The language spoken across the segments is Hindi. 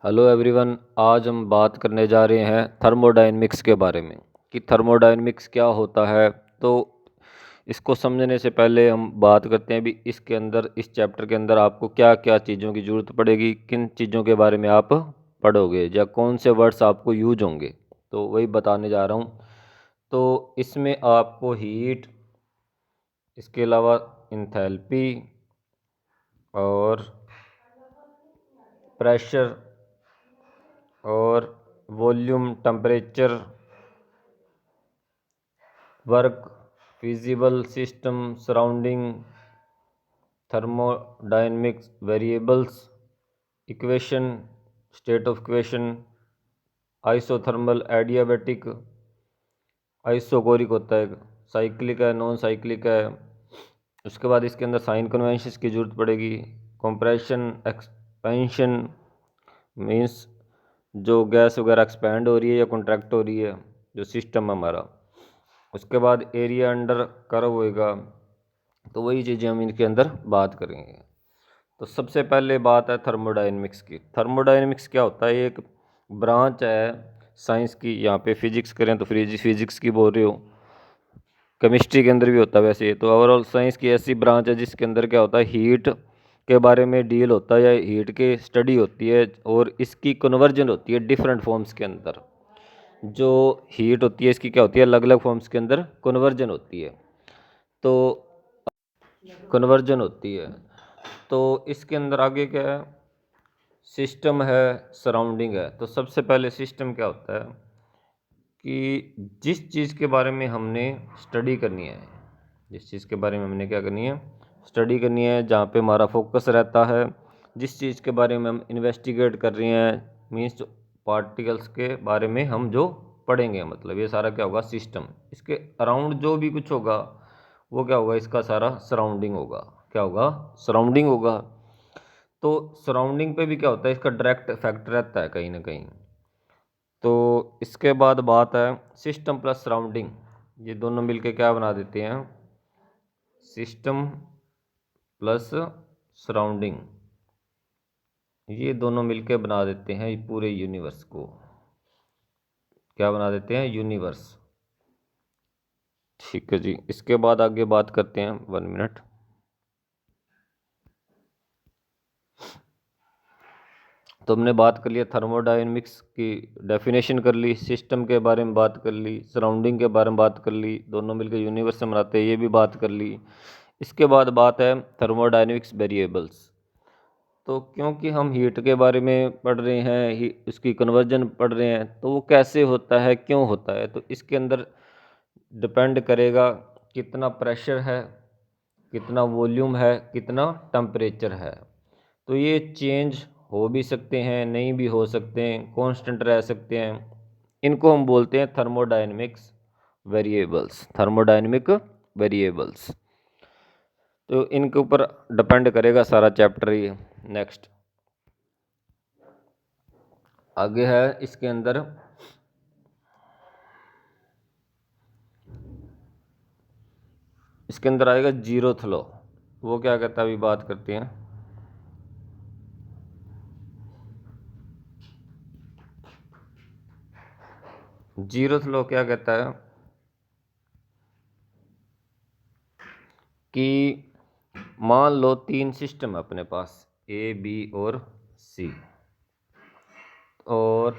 हेलो एवरीवन, आज हम बात करने जा रहे हैं थर्मोडायनेमिक्स के बारे में कि थर्मोडायनेमिक्स क्या होता है। तो इसको समझने से पहले हम बात करते हैं भी इसके अंदर, इस चैप्टर के अंदर आपको क्या क्या चीज़ों की ज़रूरत पड़ेगी, किन चीज़ों के बारे में आप पढ़ोगे या कौन से वर्ड्स आपको यूज होंगे, तो वही बताने जा रहा हूँ। तो इसमें आपको हीट, इसके अलावा इंथैल्पी और प्रेशर और volume, temperature, work, feasible system, surrounding, thermodynamics, variables, equation, state of equation, isothermal, adiabatic, isochoric होता है, साइक्लिक है, नॉन साइक्लिक है। उसके बाद इसके अंदर साइन कन्वेंशंस की जरूरत पड़ेगी। कंप्रेशन, एक्सपेंशन मीन्स जो गैस वगैरह एक्सपैंड हो रही है या कॉन्ट्रैक्ट हो रही है, जो सिस्टम है हमारा। उसके बाद एरिया अंडर कर्व होएगा। तो वही चीज़ें हम इनके अंदर बात करेंगे। तो सबसे पहले बात है थर्मोडायनेमिक्स की। थर्मोडायनेमिक्स क्या होता है? एक ब्रांच है साइंस की। यहाँ पे फिजिक्स करें तो फिजिक्स की बोल रहे हो, केमिस्ट्री के अंदर भी होता है वैसे। तो ओवरऑल साइंस की ऐसी ब्रांच है जिसके अंदर क्या होता है, हीट के बारे में डील होता है या हीट की स्टडी होती है और इसकी कन्वर्जन होती है डिफरेंट फॉर्म्स के अंदर। जो हीट होती है इसकी क्या होती है, अलग अलग फॉर्म्स के अंदर कन्वर्जन होती है। तो कन्वर्जन होती है तो इसके अंदर आगे क्या है, सिस्टम है, सराउंडिंग है। तो सबसे पहले सिस्टम क्या होता है कि जिस चीज़ के बारे में हमने स्टडी करनी है, जिस चीज़ के बारे में हमने क्या करनी है, स्टडी करनी है, जहाँ पे हमारा फोकस रहता है, जिस चीज़ के बारे में हम इन्वेस्टिगेट कर रहे हैं, मीन्स पार्टिकल्स के बारे में हम जो पढ़ेंगे, मतलब ये सारा क्या होगा, सिस्टम। इसके अराउंड जो भी कुछ होगा वो क्या होगा, इसका सारा सराउंडिंग होगा। क्या होगा? सराउंडिंग होगा। तो सराउंडिंग पे भी क्या होता है, इसका डायरेक्ट इफेक्ट रहता है कहीं ना कहीं। तो इसके बाद बात है सिस्टम प्लस सराउंडिंग। ये दोनों मिलके क्या बना देते हैं, सिस्टम प्लस सराउंडिंग। ये दोनों मिलके बना देते हैं पूरे यूनिवर्स को। क्या बना देते हैं? यूनिवर्स। ठीक है जी। इसके बाद आगे बात करते हैं, 1 मिनट। तो हमने बात कर लिया थर्मोडायनेमिक्स की, डेफिनेशन कर ली, सिस्टम के बारे में बात कर ली, सराउंडिंग के बारे में बात कर ली, दोनों मिलकर यूनिवर्स से बनाते हैं, ये भी बात कर ली। इसके बाद बात है थर्मोडायनेमिक्स वेरिएबल्स। तो क्योंकि हम हीट के बारे में पढ़ रहे हैं, उसकी कन्वर्जन पढ़ रहे हैं, तो वो कैसे होता है, क्यों होता है, तो इसके अंदर डिपेंड करेगा कितना प्रेशर है, कितना वॉल्यूम है, कितना टेम्परेचर है। तो ये चेंज हो भी सकते हैं, नहीं भी हो सकते हैं, कांस्टेंट रह सकते हैं। इनको हम बोलते हैं थर्मोडायनेमिक्स वेरिएबल्स। Thermodynamic variables. तो इनके ऊपर डिपेंड करेगा सारा चैप्टर। ये नेक्स्ट आगे है, इसके अंदर आएगा जीरोथ लॉ। वो क्या कहता है, अभी बात करते हैं। जीरोथ लॉ क्या कहता है कि मान लो 3 सिस्टम है अपने पास, ए, बी और सी। और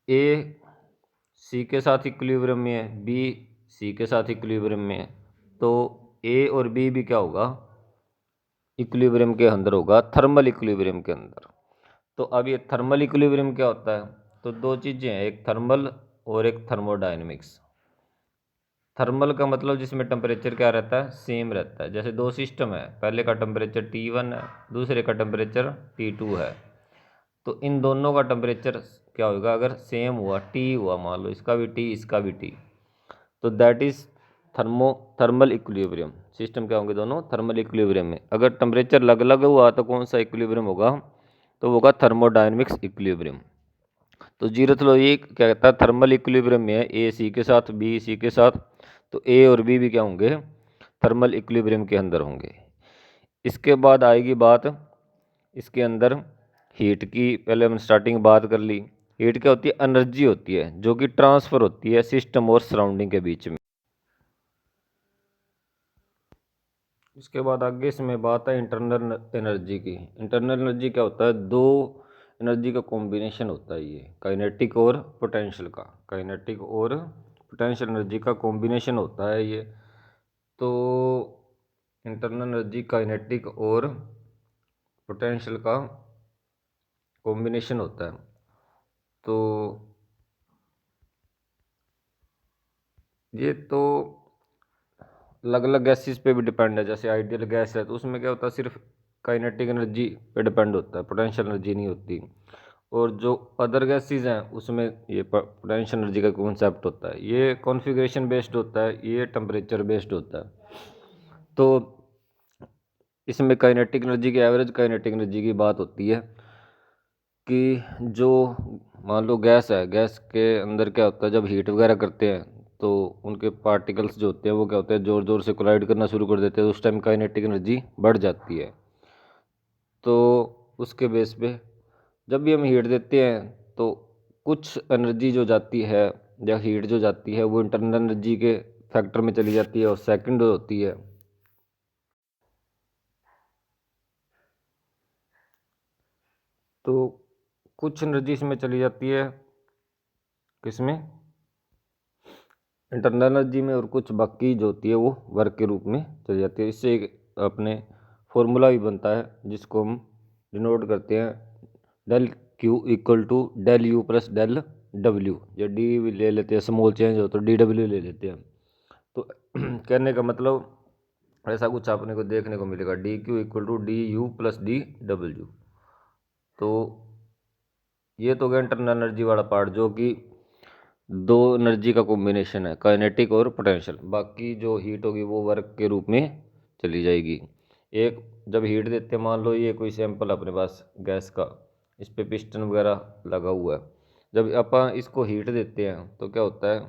ए सी के साथ इक्विलिब्रियम में है, बी सी के साथ इक्विलिब्रियम में है। तो ए और बी भी क्या होगा, इक्विलिब्रियम के अंदर होगा, थर्मल इक्विलिब्रियम के अंदर। तो अब ये थर्मल इक्विलिब्रियम क्या होता है, तो दो चीज़ें हैं, एक थर्मल और एक थर्मोडायनेमिक्स। थर्मल का मतलब जिसमें टेम्परेचर क्या रहता है, सेम रहता है। जैसे दो सिस्टम है, पहले का टेम्परेचर T1 है, दूसरे का टेम्परेचर T2 है। तो इन दोनों का टेम्परेचर क्या होगा, अगर सेम हुआ, T हुआ, मान लो इसका भी T इसका भी T, तो that is thermal equilibrium. System क्या होंगे, दोनों थर्मल इक्विलिब्रियम में। अगर टेम्परेचर अलग अलग हुआ तो कौन सा इक्विलिब्रियम होगा, तो वो होगा थर्मोडायनेमिक्स इक्विलिब्रियम। तो जीरोथ लॉ ये क्या कहता है, थर्मल इक्विलिब्रियम में है, ए सी के साथ, बी सी के साथ। तो ए और बी भी क्या होंगे, थर्मल इक्विलिब्रियम के अंदर होंगे। इसके बाद आएगी बात इसके अंदर हीट की। पहले हम स्टार्टिंग बात कर ली। हीट क्या होती है? एनर्जी होती है जो कि ट्रांसफर होती है सिस्टम और सराउंडिंग के बीच में। इसके बाद आगे इसमें बात है इंटरनल एनर्जी की। इंटरनल एनर्जी क्या होता है? दो एनर्जी का कॉम्बिनेशन होता है ये, काइनेटिक और पोटेंशियल का। काइनेटिक और पोटेंशियल एनर्जी का कॉम्बिनेशन होता है ये। तो इंटरनल एनर्जी काइनेटिक और पोटेंशियल का कॉम्बिनेशन होता है। तो ये तो अलग अलग गैसेस पे भी डिपेंड है। जैसे आइडियल गैस है तो उसमें क्या होता है? सिर्फ काइनेटिक एनर्जी पे डिपेंड होता है, पोटेंशियल एनर्जी नहीं होती। और जो अदर गैसेस हैं उसमें ये पोटेंशियल एनर्जी का कॉन्सेप्ट होता है। ये कॉन्फ़िगरेशन बेस्ड होता है, ये टेम्परेचर बेस्ड होता है। तो इसमें काइनेटिक एनर्जी की, एवरेज काइनेटिक एनर्जी की बात होती है कि जो मान लो गैस है, गैस के अंदर क्या होता है? जब हीट वगैरह करते हैं तो उनके पार्टिकल्स जो होते हैं वो क्या होते हैं? ज़ोर ज़ोर से कोलाइड करना शुरू कर देते हैं, तो उस टाइम काइनेटिक एनर्जी बढ़ जाती है। तो उसके बेस पे जब भी हम हीट देते हैं तो कुछ एनर्जी जो जाती है या हीट जो जाती है वो इंटरनल एनर्जी के फैक्टर में चली जाती है, और सेकंड होती है तो कुछ एनर्जी इसमें चली जाती है किसमें? इंटरनल एनर्जी में, और कुछ बाकी जो होती है वो वर्क के रूप में चली जाती है। इससे एक अपने फॉर्मूला भी बनता है जिसको हम डिनोट करते हैं del Q equal to del U plus del W. या डी ले लेते हैं, स्मॉल चेंज हो तो डी डब्ल्यू ले लेते हैं। तो कहने का मतलब ऐसा कुछ आपने को देखने को मिलेगा, D Q equal to D U plus D W. तो ये तो गया इंटरनल एनर्जी वाला पार्ट जो कि दो एनर्जी का कॉम्बिनेशन है, काइनेटिक और पोटेंशियल। बाकी जो हीट होगी वो वर्क के रूप में चली जाएगी। एक जब हीट देते हैं, मान लो ये कोई सैंपल अपने पास गैस का, इस पे पिस्टन वगैरह लगा हुआ है। जब अपन इसको हीट देते हैं तो क्या होता है?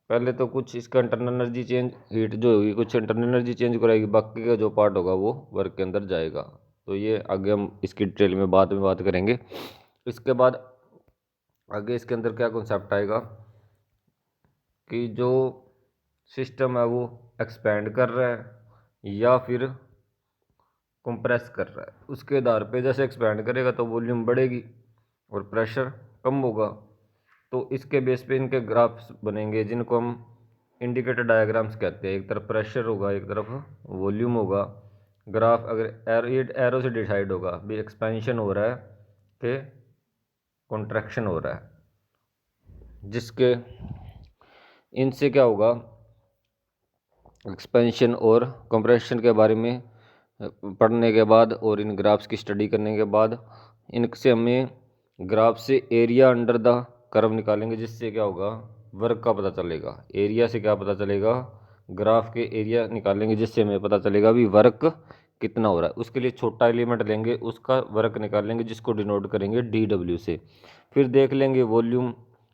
पहले तो कुछ इसका इंटरनल एनर्जी चेंज, हीट जो होगी कुछ इंटरनल एनर्जी चेंज कराएगी, बाकी का जो पार्ट होगा वो वर्क के अंदर जाएगा। तो ये आगे हम इसकी डिटेल में बाद में बात करेंगे। इसके बाद आगे इसके अंदर क्या कॉन्सेप्ट आएगा कि जो सिस्टम है वो एक्सपेंड कर रहा है या फिर कंप्रेस कर रहा है। उसके आधार पे जैसे एक्सपेंड करेगा तो वॉल्यूम बढ़ेगी और प्रेशर कम होगा। तो इसके बेस पे इनके ग्राफ्स बनेंगे जिनको हम इंडिकेटर डायग्राम्स कहते हैं। एक तरफ प्रेशर होगा, एक तरफ वॉल्यूम होगा। ग्राफ अगर ये एरो से डिसाइड होगा भी एक्सपेंशन हो रहा है कि कॉन्ट्रैक्शन हो रहा है, जिसके इनसे क्या होगा? एक्सपेंशन और कंप्रेशन के बारे में पढ़ने के बाद और इन ग्राफ्स की स्टडी करने के बाद इनसे हमें ग्राफ से एरिया अंडर द कर्व निकालेंगे, जिससे क्या होगा? वर्क का पता चलेगा। एरिया से क्या पता चलेगा? ग्राफ के एरिया निकालेंगे जिससे हमें पता चलेगा भी वर्क कितना हो रहा है। उसके लिए छोटा एलिमेंट लेंगे, उसका वर्क निकालेंगे जिसको डिनोट करेंगे डी डब्ल्यू से। फिर देख लेंगे वॉल्यूम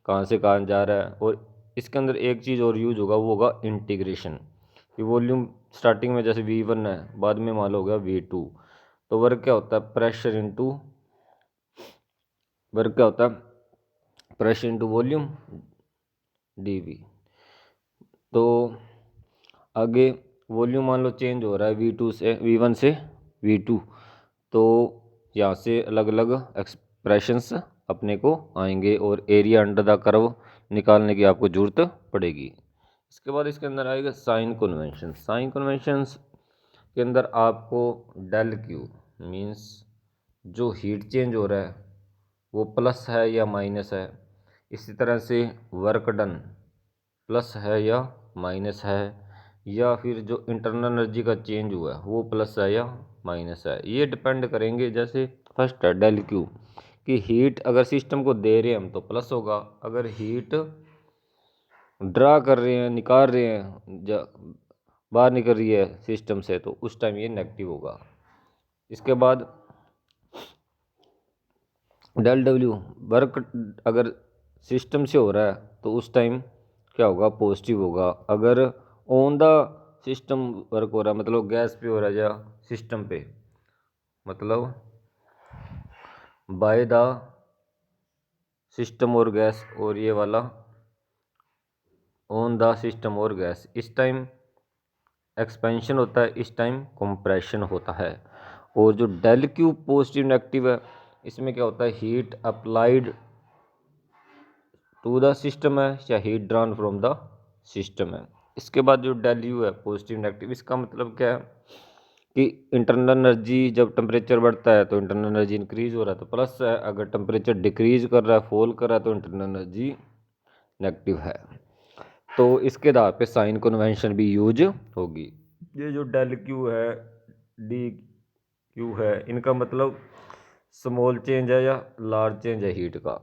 कहाँ से कहाँ जा रहा है। और इसके अंदर एक चीज़ और यूज होगा, वो होगा इंटीग्रेशन। कि वॉल्यूम स्टार्टिंग में जैसे V1 है, बाद में मान लो हो गया V2। तो वर्क क्या होता है? प्रेशर इंटू वर्क क्या होता है? Pressure into volume dV। तो आगे वॉल्यूम मान लो चेंज हो रहा है V1 से V2, तो यहाँ से अलग अलग एक्सप्रेशंस अपने को आएंगे और एरिया अंडर द कर्व निकालने की आपको जरूरत पड़ेगी। इसके बाद इसके अंदर आएगा साइन कन्वेंशन। साइन कन्वेंशंस के अंदर आपको डेल क्यू मीन्स जो हीट चेंज हो रहा है वो प्लस है या माइनस है। इसी तरह से वर्क डन प्लस है या माइनस है, या फिर जो इंटरनल एनर्जी का चेंज हुआ है वो प्लस है या माइनस है। ये डिपेंड करेंगे। जैसे फर्स्ट है डेल क्यू कि हीट अगर सिस्टम को दे रहे हैं हम तो प्लस होगा, अगर हीट ड्रा कर रहे हैं, निकाल रहे हैं, बाहर निकल रही है सिस्टम से, तो उस टाइम ये नेगेटिव होगा। इसके बाद डेल डब्ल्यू वर्क अगर सिस्टम से हो रहा है तो उस टाइम क्या होगा? पॉजिटिव होगा। अगर ऑन द सिस्टम वर्क हो रहा है, मतलब गैस पे हो रहा है या सिस्टम पे, मतलब बाय द सिस्टम और गैस, और ये वाला ऑन द सिस्टम और गैस। इस टाइम एक्सपेंशन होता है, इस टाइम कंप्रेशन होता है। और जो डेल क्यू पॉजिटिव नेगेटिव है, इसमें क्या होता है, heat applied to the system है या heat drawn from the system है। इसके बाद जो डेल यू है पॉजिटिव नेगेटिव, इसका मतलब क्या है कि इंटरनल एनर्जी जब टेम्परेचर बढ़ता है तो इंटरनल एनर्जी इंक्रीज हो रहा है तो प्लस है, अगर टेम्परेचर डिक्रीज कर रहा है, फॉल कर रहा है तो इंटरनल एनर्जी नेगेटिव है। तो इसके आधार पे साइन कन्वेंशन भी यूज होगी। ये जो डेल क्यू है, डी क्यू है, इनका मतलब स्मॉल चेंज है या लार्ज चेंज है हीट का।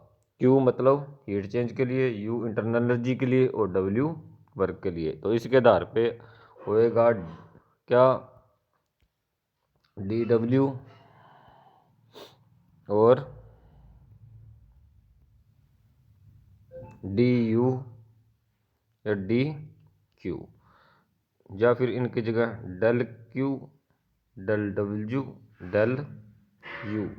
क्यू मतलब हीट चेंज के लिए, यू इंटरनल एनर्जी के लिए, और डब्ल्यू वर्क के लिए। तो इसके आधार पे होएगा क्या, डी डब्ल्यू और डी यू या डी क्यू, या फिर इनकी जगह del Q, del W, del U.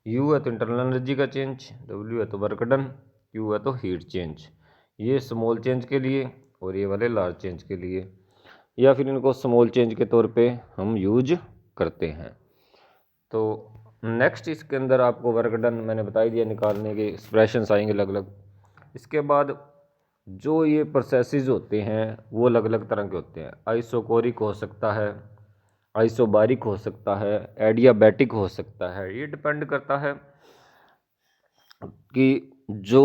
U है तो इंटरनल एनर्जी का चेंज, डब्ल्यू है तो वर्क डन, क्यू है तो हीट चेंज। ये स्मॉल चेंज के लिए और ये वाले लार्ज चेंज के लिए, या फिर इनको स्मॉल चेंज के तौर पे हम यूज करते हैं। तो नेक्स्ट इसके अंदर आपको वर्क डन मैंने बता ही दिया, निकालने के एक्सप्रेशंस आएंगे अलग अलग। इसके बाद जो ये प्रोसेसेस होते हैं वो अलग अलग तरह के होते हैं। आइसोकोरिक हो सकता है, आइसोबारिक हो सकता है, एडियाबैटिक हो सकता है। ये डिपेंड करता है कि जो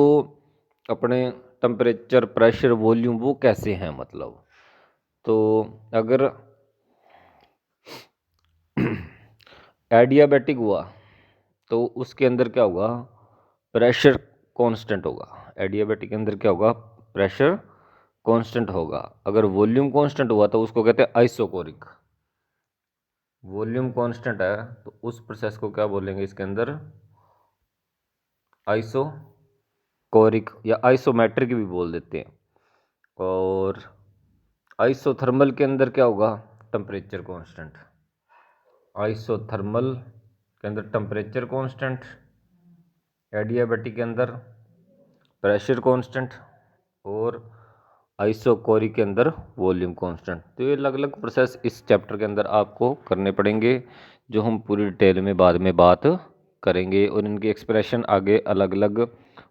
अपने टेम्परेचर, प्रेशर, वॉल्यूम वो कैसे हैं मतलब। तो अगर एडियाबैटिक हुआ तो उसके अंदर क्या होगा, प्रेशर कांस्टेंट होगा। एडियाबैटिक के अंदर क्या होगा, प्रेशर कांस्टेंट होगा। अगर वॉल्यूम कांस्टेंट हुआ तो उसको कहते हैं आइसोकोरिक। वॉल्यूम कांस्टेंट है तो उस प्रोसेस को क्या बोलेंगे इसके अंदर, आइसोकोरिक या आइसोमेट्रिक भी बोल देते हैं। और आइसोथर्मल के अंदर क्या होगा, टेम्परेचर कांस्टेंट। आइसोथर्मल के अंदर टेम्परेचर कांस्टेंट, एडियाबैटिक के अंदर प्रेशर कांस्टेंट, और आइसोकोरिक के अंदर वॉल्यूम कांस्टेंट। तो ये अलग अलग प्रोसेस इस चैप्टर के अंदर आपको करने पड़ेंगे, जो हम पूरी डिटेल में बाद में बात करेंगे। और इनकी एक्सप्रेशन आगे अलग अलग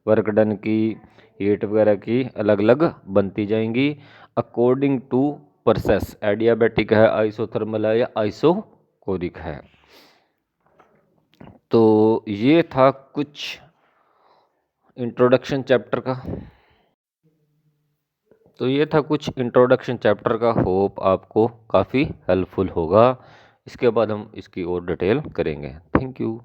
वर्क डन की, हीट वगैरह की अलग अलग बनती जाएंगी अकॉर्डिंग टू प्रोसेस। एडियाबैटिक है, आइसोथर्मल है, या आइसोकोरिक है। तो ये था कुछ इंट्रोडक्शन चैप्टर का। तो ये था कुछ इंट्रोडक्शन चैप्टर का। होप आपको काफ़ी हेल्पफुल होगा। इसके बाद हम इसकी और डिटेल करेंगे। Thank you.